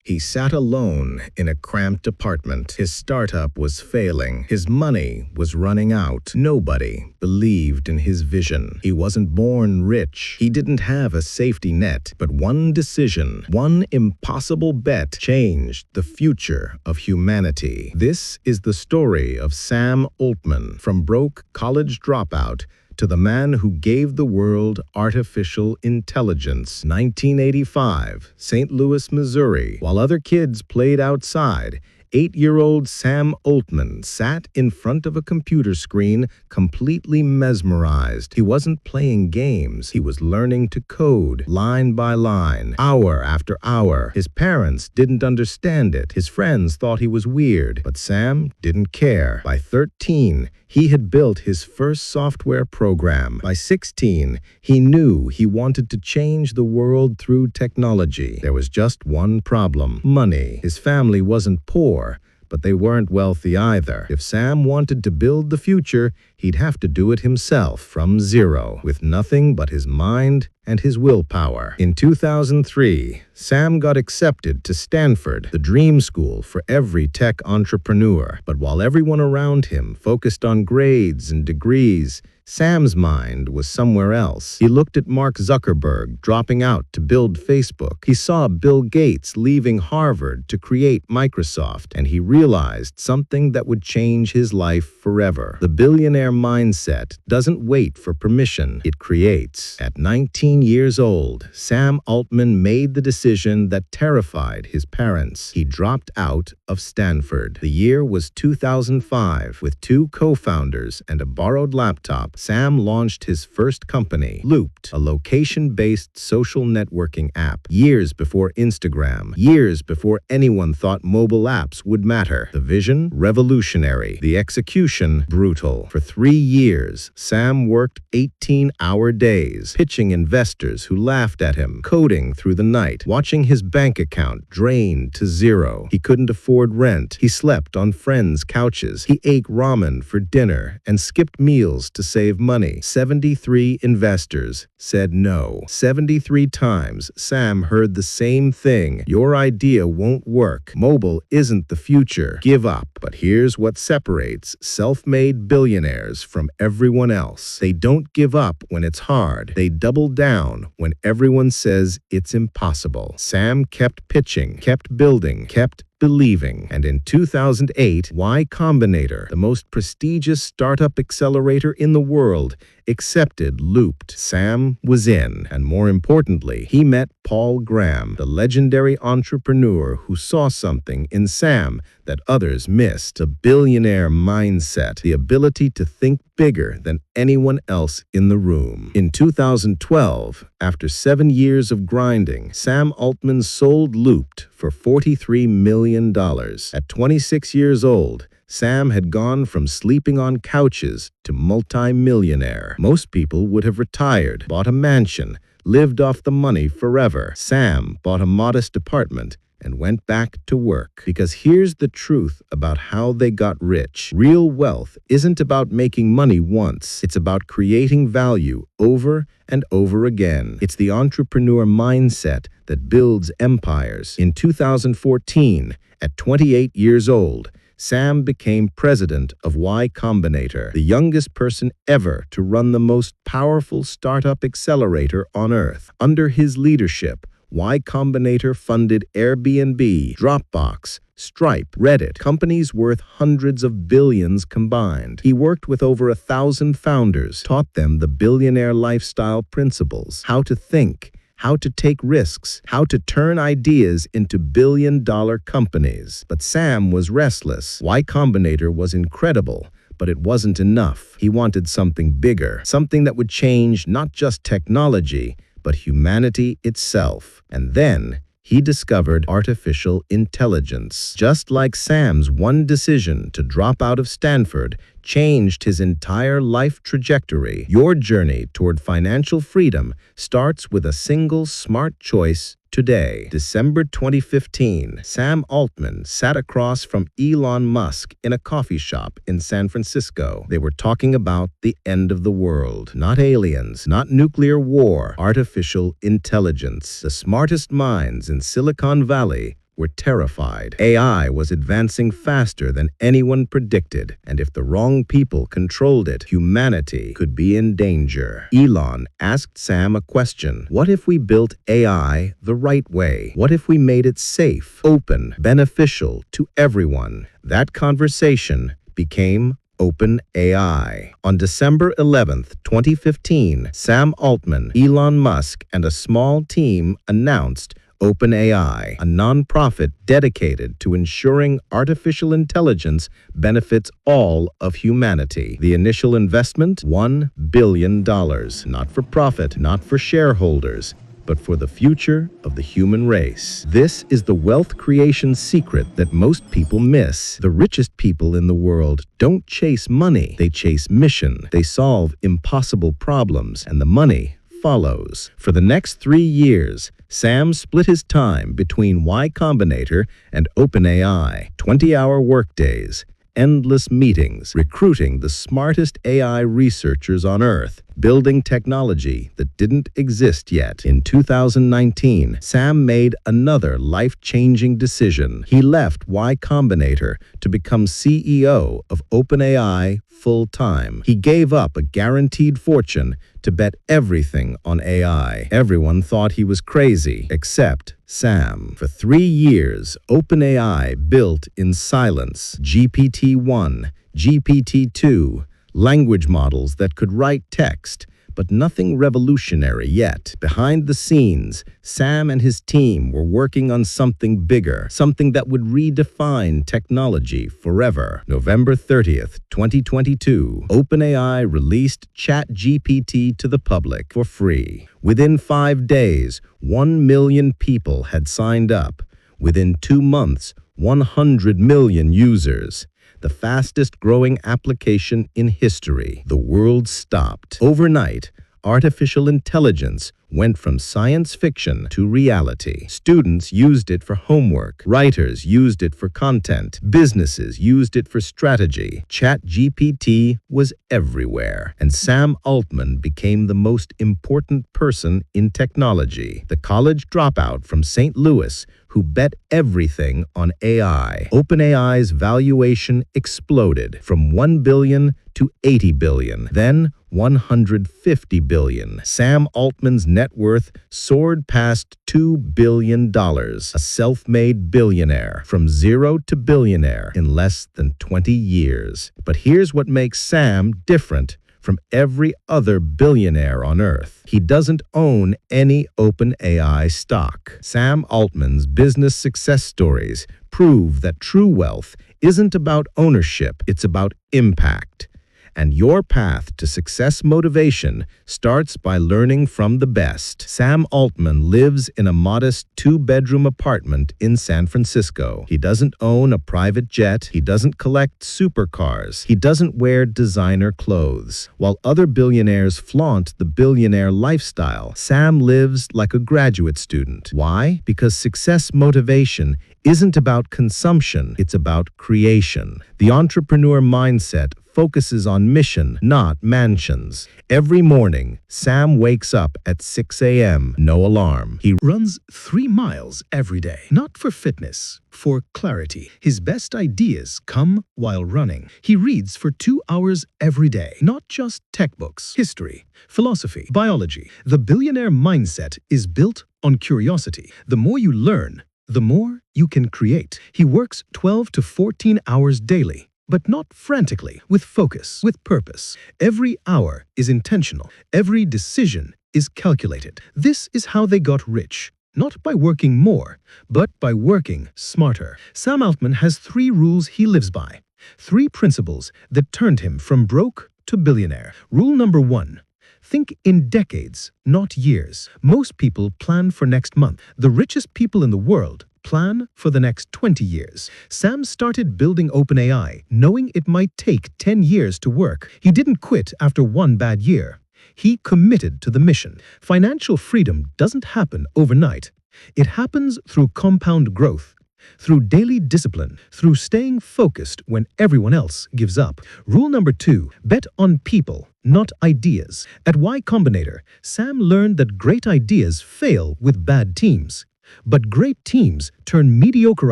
He sat alone in a cramped apartment. His startup was failing. His money was running out. Nobody believed in his vision. He wasn't born rich. He didn't have a safety net. But one decision, one impossible bet, changed the future of humanity. This is the story of Sam Altman, from broke college dropout to the man who gave the world artificial intelligence. 1985, St. Louis, Missouri. While other kids played outside, 8-year-old Sam Altman sat in front of a computer screen, completely mesmerized. He wasn't playing games. He was learning to code, line by line, hour after hour. His parents didn't understand it. His friends thought he was weird. But Sam didn't care. By 13, he had built his first software program. By 16, he knew he wanted to change the world through technology. There was just one problem: money. His family wasn't poor, but they weren't wealthy either. If Sam wanted to build the future, he'd have to do it himself from zero, with nothing but his mind and his willpower. In 2003, Sam got accepted to Stanford, the dream school for every tech entrepreneur. But while everyone around him focused on grades and degrees, Sam's mind was somewhere else. He looked at Mark Zuckerberg dropping out to build Facebook. He saw Bill Gates leaving Harvard to create Microsoft, and he realized something that would change his life forever. The billionaire mindset doesn't wait for permission, it creates. At 19 years old, Sam Altman made the decision that terrified his parents. He dropped out of Stanford. The year was 2005. With 2 co-founders and a borrowed laptop, Sam launched his first company, Looped, a location-based social networking app. Years before Instagram, years before anyone thought mobile apps would matter. The vision? Revolutionary. The execution? Brutal. For 3 years, Sam worked 18-hour days, pitching investors who laughed at him, coding through the night, watching his bank account drain to zero. He couldn't afford rent. He slept on friends' couches. He ate ramen for dinner and skipped meals to save money. 73 investors said no. 73 times, Sam heard the same thing: your idea won't work. Mobile isn't the future. Give up. But here's what separates self-made billionaires from everyone else. They don't give up when it's hard. They double down when everyone says it's impossible. Sam kept pitching, kept building, kept believing. And in 2008, Y Combinator, the most prestigious startup accelerator in the world, accepted Looped. Sam was in, and more importantly, he met Paul Graham, the legendary entrepreneur who saw something in Sam that others missed: the billionaire mindset, the ability to think bigger than anyone else in the room. In 2012, after 7 years of grinding, Sam Altman sold Looped for $43 million. At 26 years old, Sam had gone from sleeping on couches to multi-millionaire. Most people would have retired, bought a mansion, lived off the money forever. Sam bought a modest apartment and went back to work. Because here's the truth about how they got rich. Real wealth isn't about making money once. It's about creating value over and over again. It's the entrepreneur mindset that builds empires. In 2014, at 28 years old, Sam became president of Y Combinator, the youngest person ever to run the most powerful startup accelerator on Earth. Under his leadership, Y Combinator funded Airbnb, Dropbox, Stripe, Reddit, companies worth hundreds of billions combined. He worked with over 1,000 founders, taught them the billionaire lifestyle principles: how to think, how to take risks, how to turn ideas into billion-dollar companies. But Sam was restless. Y Combinator was incredible, but it wasn't enough. He wanted something bigger, something that would change not just technology, but humanity itself. And then he discovered artificial intelligence. Just like Sam's one decision to drop out of Stanford changed his entire life trajectory, your journey toward financial freedom starts with a single smart choice today. December 2015, Sam Altman sat across from Elon Musk in a coffee shop in San Francisco. They were talking about the end of the world. Not aliens, not nuclear war, artificial intelligence. The smartest minds in Silicon Valley were terrified. AI was advancing faster than anyone predicted, and if the wrong people controlled it, humanity could be in danger. Elon asked Sam a question. What if we built AI the right way? What if we made it safe, open, beneficial to everyone? That conversation became OpenAI. On December 11th, 2015, Sam Altman, Elon Musk, and a small team announced OpenAI, a nonprofit dedicated to ensuring artificial intelligence benefits all of humanity. The initial investment, $1 billion, not for profit, not for shareholders, but for the future of the human race. This is the wealth creation secret that most people miss. The richest people in the world don't chase money, they chase mission. They solve impossible problems, and the money follows. For the next 3 years, Sam split his time between Y Combinator and OpenAI, 20-hour workdays, endless meetings, recruiting the smartest AI researchers on Earth, building technology that didn't exist yet. In 2019, Sam made another life-changing decision. He left Y Combinator to become CEO of OpenAI full-time. He gave up a guaranteed fortune to bet everything on AI. Everyone thought he was crazy, except Sam. For 3 years, OpenAI built in silence GPT-1, GPT-2, language models that could write text, but nothing revolutionary yet. Behind the scenes, Sam and his team were working on something bigger, something that would redefine technology forever. November 30th, 2022, OpenAI released ChatGPT to the public for free. Within 5 days, 1 million people had signed up. Within 2 months, 100 million users. The fastest growing application in history. The world stopped. Overnight, artificial intelligence went from science fiction to reality. Students used it for homework. Writers used it for content. Businesses used it for strategy. ChatGPT was everywhere, and Sam Altman became the most important person in technology. The college dropout from St. Louis who bet everything on AI. OpenAI's valuation exploded from $1 billion to $80 billion, then $150 billion. Sam Altman's net worth soared past $2 billion, a self-made billionaire, from zero to billionaire in less than 20 years. But here's what makes Sam different from every other billionaire on Earth. He doesn't own any OpenAI stock. Sam Altman's business success stories prove that true wealth isn't about ownership, it's about impact. And your path to success motivation starts by learning from the best. Sam Altman lives in a modest 2-bedroom apartment in San Francisco. He doesn't own a private jet. He doesn't collect supercars. He doesn't wear designer clothes. While other billionaires flaunt the billionaire lifestyle, Sam lives like a graduate student. Why? Because success motivation isn't about consumption, it's about creation. The entrepreneur mindset focuses on mission, not mansions. Every morning, Sam wakes up at 6 a.m., no alarm. He runs 3 miles every day, not for fitness, for clarity. His best ideas come while running. He reads for 2 hours every day, not just tech books, history, philosophy, biology. The billionaire mindset is built on curiosity. The more you learn, the more you can create. He works 12 to 14 hours daily, but not frantically, with focus, with purpose. Every hour is intentional. Every decision is calculated. This is how they got rich, not by working more, but by working smarter. Sam Altman has 3 rules he lives by, 3 principles that turned him from broke to billionaire. Rule number 1. Think in decades, not years. Most people plan for next month. The richest people in the world plan for the next 20 years. Sam started building OpenAI, knowing it might take 10 years to work. He didn't quit after 1 bad year. He committed to the mission. Financial freedom doesn't happen overnight. It happens through compound growth, through daily discipline, through staying focused when everyone else gives up. Rule number 2, bet on people, not ideas. At Y Combinator, Sam learned that great ideas fail with bad teams. But great teams turn mediocre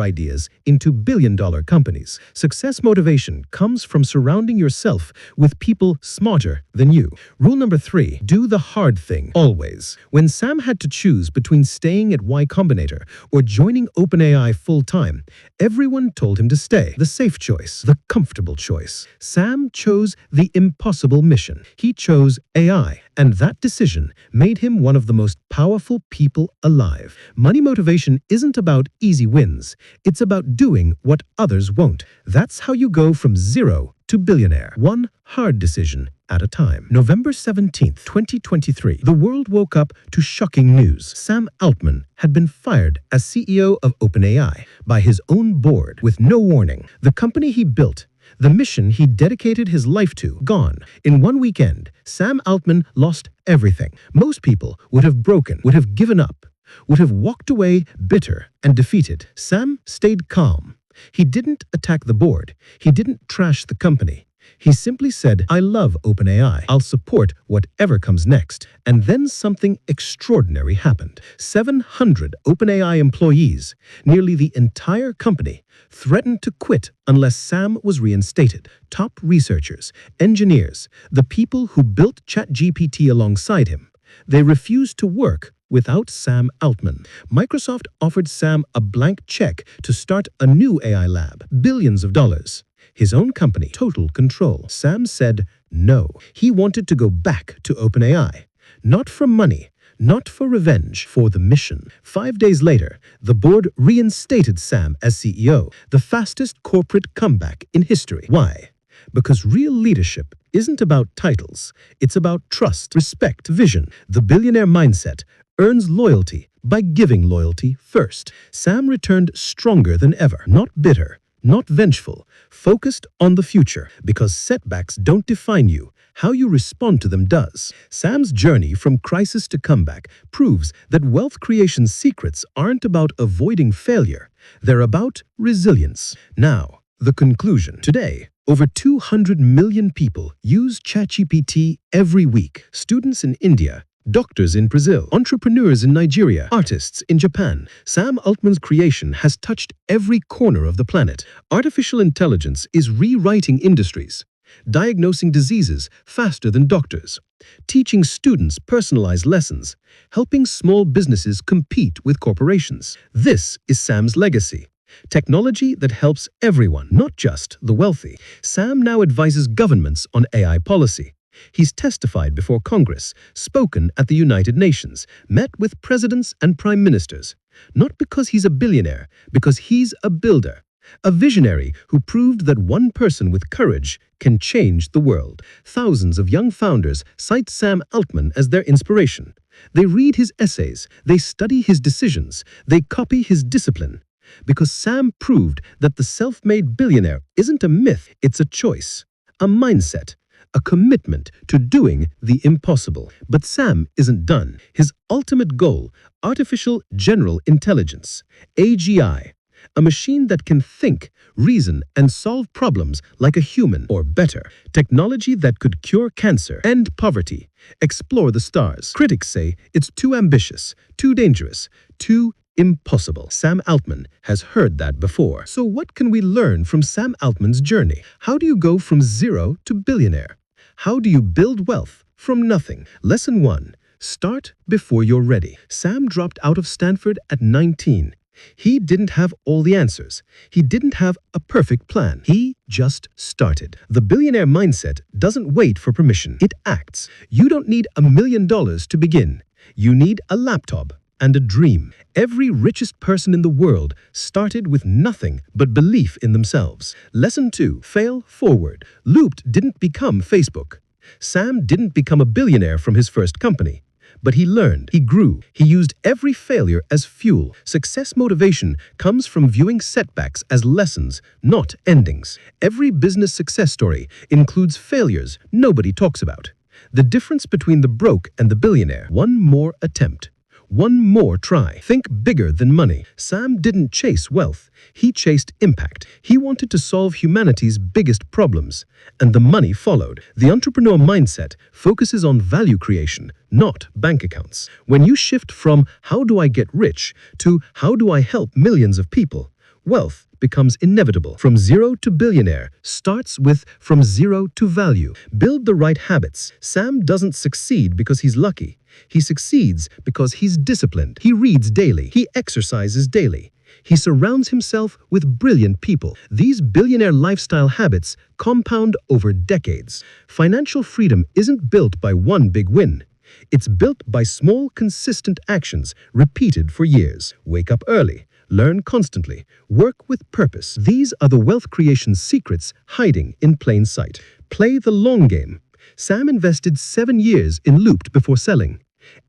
ideas into billion-dollar companies. Success motivation comes from surrounding yourself with people smarter than you. Rule number 3, do the hard thing always. When Sam had to choose between staying at Y Combinator or joining OpenAI full-time, everyone told him to stay. The safe choice, the comfortable choice. Sam chose the impossible mission. He chose AI, and that decision made him one of the most powerful people alive. Money motivation isn't about easy wins. It's about doing what others won't. That's how you go from zero to billionaire, one hard decision at a time. November 17th, 2023, the world woke up to shocking news. Sam Altman had been fired as CEO of OpenAI by his own board with no warning. The company he built, the mission he dedicated his life to, gone. In one weekend, Sam Altman lost everything. Most people would have broken, would have given up, would have walked away bitter and defeated. Sam stayed calm. He didn't attack the board. He didn't trash the company. He simply said, I love OpenAI. I'll support whatever comes next. And then something extraordinary happened. 700 OpenAI employees, nearly the entire company, threatened to quit unless Sam was reinstated. Top researchers, engineers, the people who built ChatGPT alongside him, they refused to work without Sam Altman. Microsoft offered Sam a blank check to start a new AI lab, billions of dollars. His own company, total control. Sam said no. He wanted to go back to OpenAI. Not for money, not for revenge, for the mission. 5 days later, the board reinstated Sam as CEO, the fastest corporate comeback in history. Why? Because real leadership isn't about titles. It's about trust, respect, vision. The billionaire mindset earns loyalty by giving loyalty first. Sam returned stronger than ever, not bitter, not vengeful, focused on the future, because setbacks don't define you. How you respond to them does. Sam's journey from crisis to comeback proves that wealth creation's secrets aren't about avoiding failure. They're about resilience. Now, the conclusion. Today, over 200 million people use ChatGPT every week. Students in India, doctors in Brazil, entrepreneurs in Nigeria, artists in Japan. Sam Altman's creation has touched every corner of the planet. Artificial intelligence is rewriting industries, diagnosing diseases faster than doctors, teaching students personalized lessons, helping small businesses compete with corporations. This is Sam's legacy. Technology that helps everyone, not just the wealthy. Sam now advises governments on AI policy. He's testified before Congress, spoken at the United Nations, met with presidents and prime ministers. Not because he's a billionaire, because he's a builder. A visionary who proved that one person with courage can change the world. Thousands of young founders cite Sam Altman as their inspiration. They read his essays, they study his decisions, they copy his discipline. Because Sam proved that the self-made billionaire isn't a myth, it's a choice, a mindset, a commitment to doing the impossible. But Sam isn't done. His ultimate goal, artificial general intelligence, AGI, a machine that can think, reason, and solve problems like a human, or better. Technology that could cure cancer, end poverty, explore the stars. Critics say it's too ambitious, too dangerous, too impossible. Sam Altman has heard that before. So what can we learn from Sam Altman's journey? How do you go from zero to billionaire? How do you build wealth from nothing? Lesson 1. Start before you're ready. Sam dropped out of Stanford at 19. He didn't have all the answers. He didn't have a perfect plan. He just started. The billionaire mindset doesn't wait for permission. It acts. You don't need $1 million to begin. You need a laptop and a dream. Every richest person in the world started with nothing but belief in themselves. Lesson 2. Fail forward. Looped didn't become Facebook. Sam didn't become a billionaire from his first company. But he learned, he grew, he used every failure as fuel. Success motivation comes from viewing setbacks as lessons, not endings. Every business success story includes failures nobody talks about. The difference between the broke and the billionaire: one more attempt, One more try. Think bigger than money. Sam didn't chase wealth. He chased impact. He wanted to solve humanity's biggest problems. And the money followed. The entrepreneur mindset focuses on value creation, not bank accounts. When you shift from how do I get rich to how do I help millions of people, wealth becomes inevitable. From zero to billionaire starts with from zero to value. Build the right habits. Sam doesn't succeed because he's lucky. He succeeds because he's disciplined. He reads daily. He exercises daily. He surrounds himself with brilliant people. These billionaire lifestyle habits compound over decades. Financial freedom isn't built by one big win. It's built by small, consistent actions repeated for years. Wake up early. Learn constantly. Work with purpose. These are the wealth creation secrets hiding in plain sight. Play the long game. Sam invested 7 years in Looped before selling.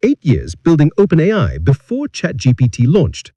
8 years building OpenAI before ChatGPT launched.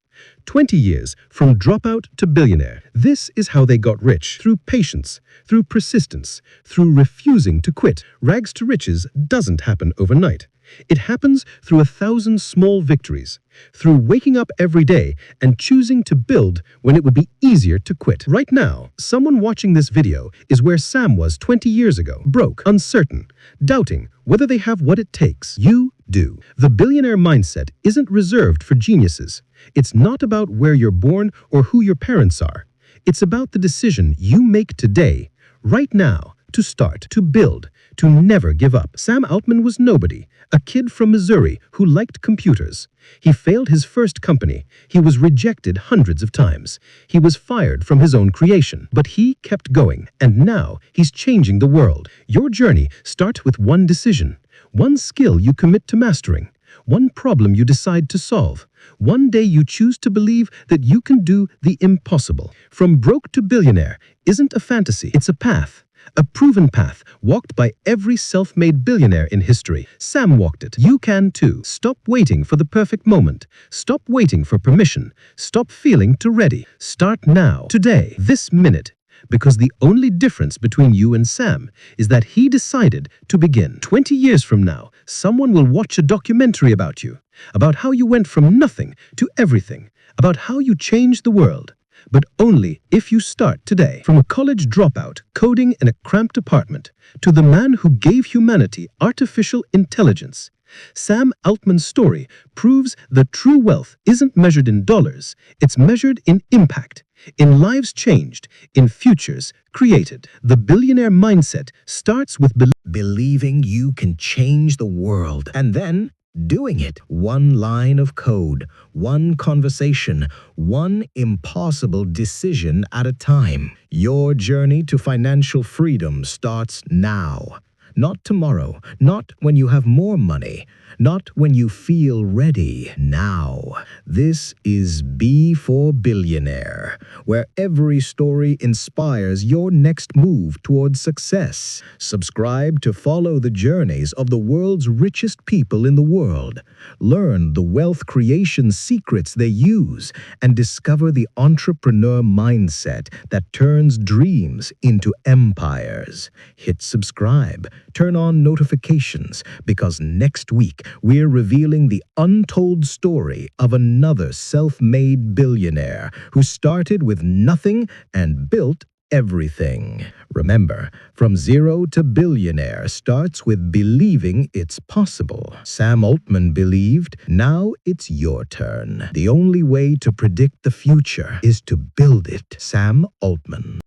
20 years from dropout to billionaire. This is how they got rich. Through patience, through persistence, through refusing to quit. Rags to riches doesn't happen overnight. It happens through 1,000 small victories, through waking up every day and choosing to build when it would be easier to quit. Right now, someone watching this video is where Sam was 20 years ago, broke, uncertain, doubting whether they have what it takes. You do. The billionaire mindset isn't reserved for geniuses. It's not about where you're born or who your parents are. It's about the decision you make today, right now, to start, to build, to never give up. Sam Altman was nobody, a kid from Missouri who liked computers. He failed his first company. He was rejected hundreds of times. He was fired from his own creation. But he kept going, and now he's changing the world. Your journey starts with one decision, one skill you commit to mastering, one problem you decide to solve. One day you choose to believe that you can do the impossible. From broke to billionaire isn't a fantasy, it's a path. A proven path walked by every self-made billionaire in history. Sam walked it. You can too. Stop waiting for the perfect moment. Stop waiting for permission. Stop feeling too ready. Start now, today, this minute. Because the only difference between you and Sam is that he decided to begin. 20 years from now, someone will watch a documentary about you, about how you went from nothing to everything, about how you changed the world. But only if you start today. From a college dropout coding in a cramped apartment to the man who gave humanity artificial intelligence, Sam Altman's story proves that true wealth isn't measured in dollars, it's measured in impact, in lives changed, in futures created. The billionaire mindset starts with Believing you can change the world and then doing it. One line of code, one conversation, one impossible decision at a time. Your journey to financial freedom starts now. Not tomorrow, not when you have more money, not when you feel ready. Now. This is B for Billionaire, where every story inspires your next move towards success. Subscribe to follow the journeys of the world's richest people in the world. Learn the wealth creation secrets they use and discover the entrepreneur mindset that turns dreams into empires. Hit subscribe. Turn on notifications because next week we're revealing the untold story of another self-made billionaire who started with nothing and built everything. Remember, from zero to billionaire starts with believing it's possible. Sam Altman believed, now it's your turn. The only way to predict the future is to build it. Sam Altman.